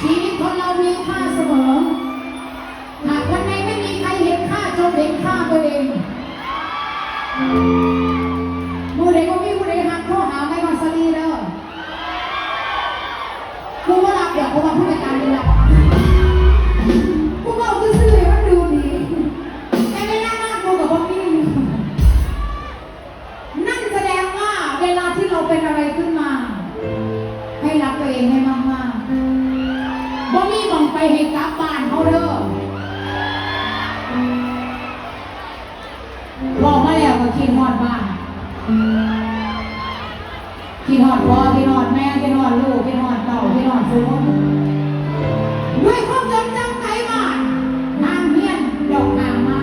ชีวิตคนเรามีค่าเสมอหากวันไหนไม่มีใครเห็นค่าจงเห็นค่าตัวเองมือใดก็มีผู้ใดหักข้อหาไม่มาสลีเด้อกูว่ารับเดี๋ยวกูมาผู้จัดการดีละกูบอกกูซื้อให้มันดูดีแต่เวลาหน้ากูกับพวกนี้นั่นแสดงว่าเวลาที่เราเป็นอะไรขึ้นมาให้รักตัวเองให้มากๆบ่มีมองไปให้กลับบ้านเขาเด้อบอกมาแล้วก็กินฮอดบ้านกินฮอดพ่อกินฮอดแม่กินฮอดลูกกินฮอดเต่ากินฮอดฟูงด้วยความจำใจบ้านนางเฮียนดอกนางมา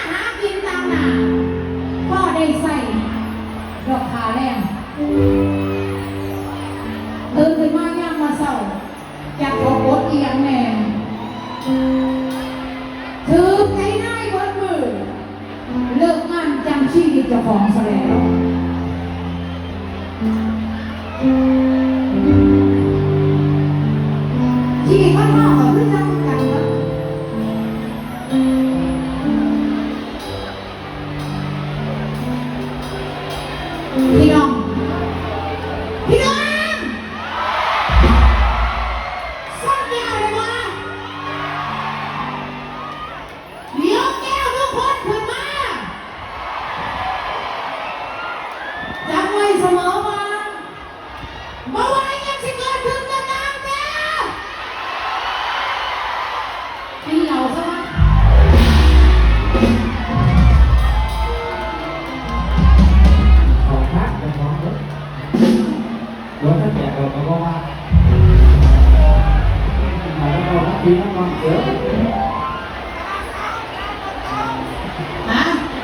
หากินตามหนาพ่อได้ใส่ดอกขาแรงตื่นขึ้นมาย่างมาเศร้าจากขอบดเอียงแม่ถือใจได้บนมือเลิกงานจำชีวิตเจ้าของซะแล้วชีวิตข้างนอกก็คือจำกันนะพี่น้องสักอย่างเลยวะเดี๋ยวแก้วทุกคนขึ้นมาจำไว้เสมอว่าบ่ว่ายังสิเกิดขึ้นก็ตามแต่กินเหล้าซะมั้งของพระจะมองรถถ้าแจกเราก็ว่ามาแล้วก็มากินน้ำมันเยอะ